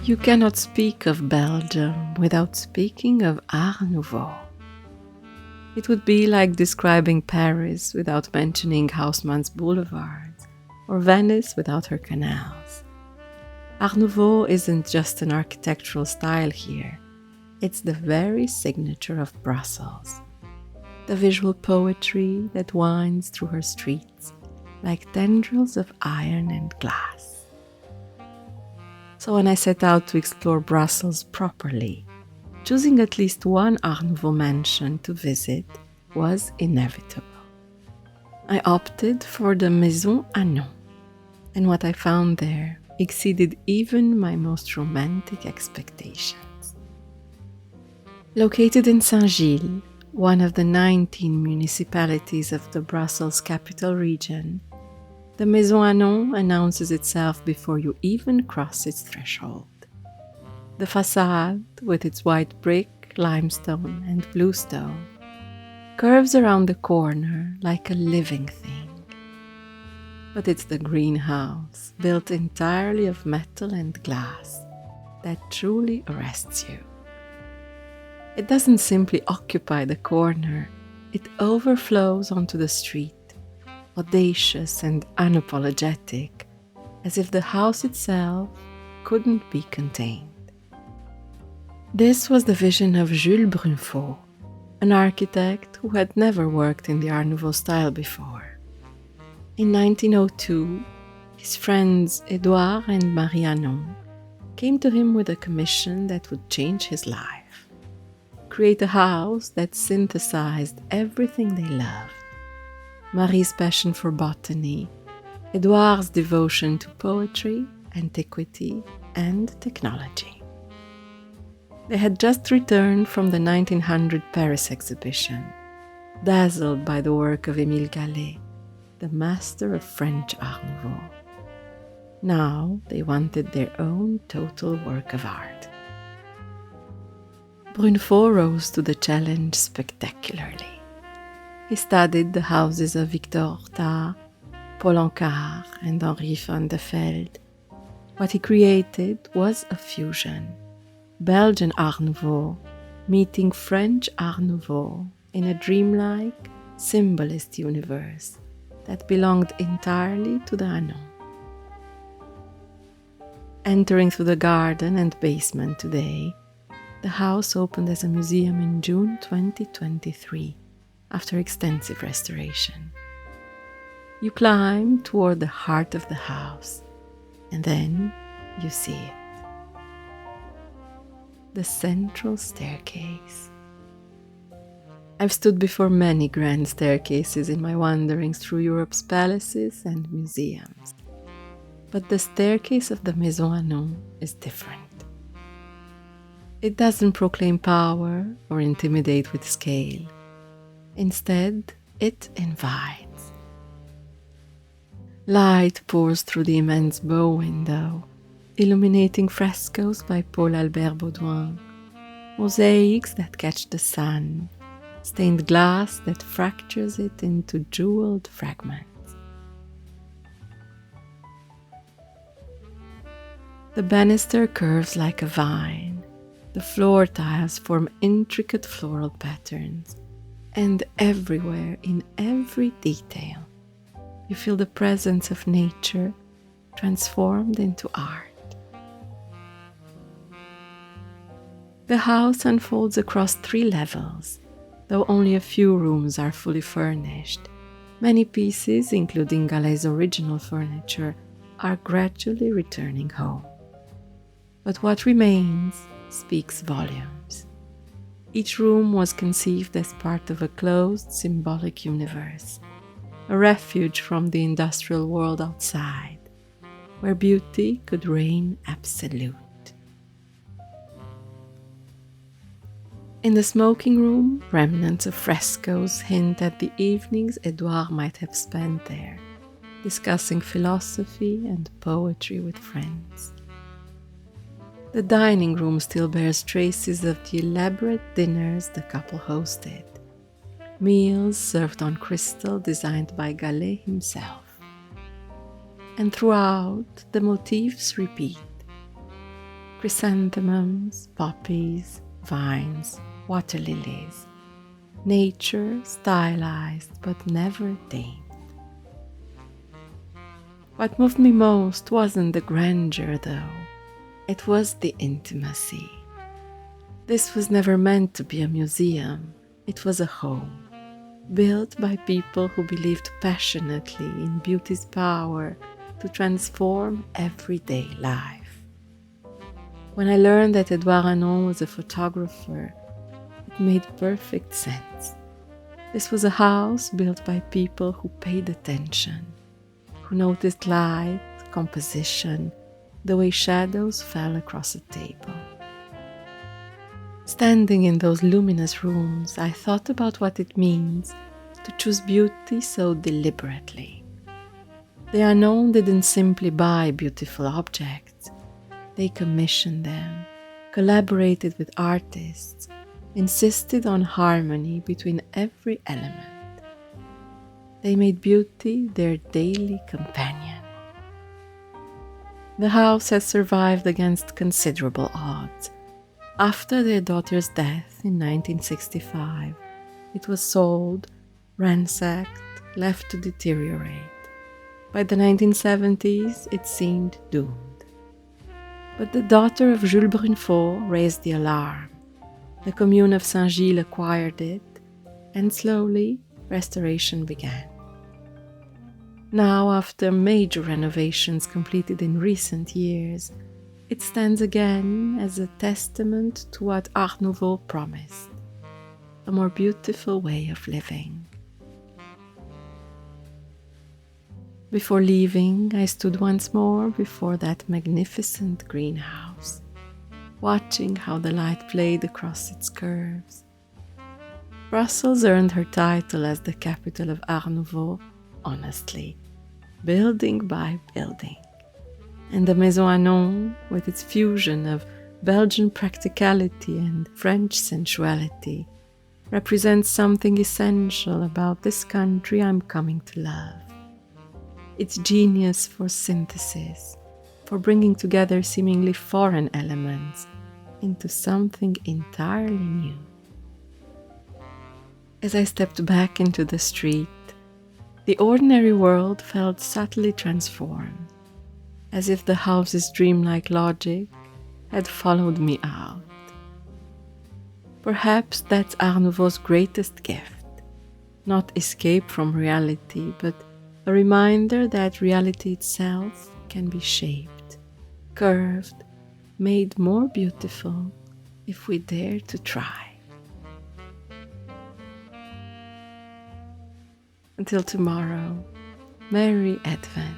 You cannot speak of Belgium without speaking of Art Nouveau. It would be like describing Paris without mentioning Haussmann's boulevards, or Venice without her canals. Art Nouveau isn't just an architectural style here, it's the very signature of Brussels. The visual poetry that winds through her streets like tendrils of iron and glass. So when I set out to explore Brussels properly, choosing at least one Art Nouveau mansion to visit was inevitable. I opted for the Maison Hannon, and what I found there exceeded even my most romantic expectations. Located in Saint-Gilles, one of the 19 municipalities of the Brussels capital region, the Maison Hannon announces itself before you even cross its threshold. The facade, with its white brick, limestone, and bluestone, curves around the corner like a living thing. But it's the greenhouse, built entirely of metal and glass, that truly arrests you. It doesn't simply occupy the corner, it overflows onto the street, audacious and unapologetic, as if the house itself couldn't be contained. This was the vision of Jules Brunfaut, an architect who had never worked in the Art Nouveau style before. In 1902, his friends Édouard and Marie Hannon came to him with a commission that would change his life. Create a house that synthesized everything they loved. Marie's passion for botany, Édouard's devotion to poetry, antiquity, and technology. They had just returned from the 1900 Paris exhibition, dazzled by the work of Émile Gallé, the master of French Art Nouveau. Now they wanted their own total work of art. Brunfaut rose to the challenge spectacularly. He studied the houses of Victor Horta, Paul Albert, and Henri van de Velde. What he created was a fusion. Belgian Art Nouveau meeting French Art Nouveau in a dreamlike, symbolist universe that belonged entirely to the Hannon. Entering through the garden and basement today, the house opened as a museum in June 2023 after extensive restoration. You climb toward the heart of the house, and then you see it. The central staircase. I've stood before many grand staircases in my wanderings through Europe's palaces and museums, but the staircase of the Maison Hannon is different. It doesn't proclaim power or intimidate with scale. Instead, it invites. Light pours through the immense bow window, illuminating frescoes by Paul Albert Baudouin, mosaics that catch the sun, stained glass that fractures it into jeweled fragments. The banister curves like a vine, the floor tiles form intricate floral patterns, and everywhere, in every detail, you feel the presence of nature transformed into art. The house unfolds across 3 levels, though only a few rooms are fully furnished. Many pieces, including Gallé's original furniture, are gradually returning home. But what remains speaks volumes. Each room was conceived as part of a closed, symbolic universe, a refuge from the industrial world outside, where beauty could reign absolute. In the smoking room, remnants of frescoes hint at the evenings Édouard might have spent there, discussing philosophy and poetry with friends. The dining room still bears traces of the elaborate dinners the couple hosted, meals served on crystal designed by Gallé himself. And throughout, the motifs repeat. chrysanthemums, poppies, vines, water lilies. Nature stylized but never tamed. What moved me most wasn't the grandeur, though. It was the intimacy. This was never meant to be a museum. It was a home, built by people who believed passionately in beauty's power to transform everyday life. When I learned that Édouard Hannon was a photographer, it made perfect sense. This was a house built by people who paid attention, who noticed light, composition, the way shadows fell across a table. Standing in those luminous rooms, I thought about what it means to choose beauty so deliberately. The Hannon didn't simply buy beautiful objects. They commissioned them, collaborated with artists, insisted on harmony between every element. They made beauty their daily companion. The house has survived against considerable odds. After their daughter's death in 1965, it was sold, ransacked, left to deteriorate. By the 1970s, it seemed doomed. But the daughter of Jules Brunfaut raised the alarm. The commune of Saint-Gilles acquired it, and slowly restoration began. Now, after major renovations completed in recent years, it stands again as a testament to what Art Nouveau promised, a more beautiful way of living. Before leaving, I stood once more before that magnificent greenhouse, watching how the light played across its curves. Brussels earned her title as the capital of Art Nouveau, honestly, building by building. And the Maison Hannon, with its fusion of Belgian practicality and French sensuality, represents something essential about this country I'm coming to love. Its genius for synthesis, for bringing together seemingly foreign elements into something entirely new. As I stepped back into the street, the ordinary world felt subtly transformed, as if the house's dreamlike logic had followed me out. Perhaps that's Art Nouveau's greatest gift, not escape from reality, but a reminder that reality itself can be shaped, curved, made more beautiful if we dare to try. Until tomorrow, Merry Advent.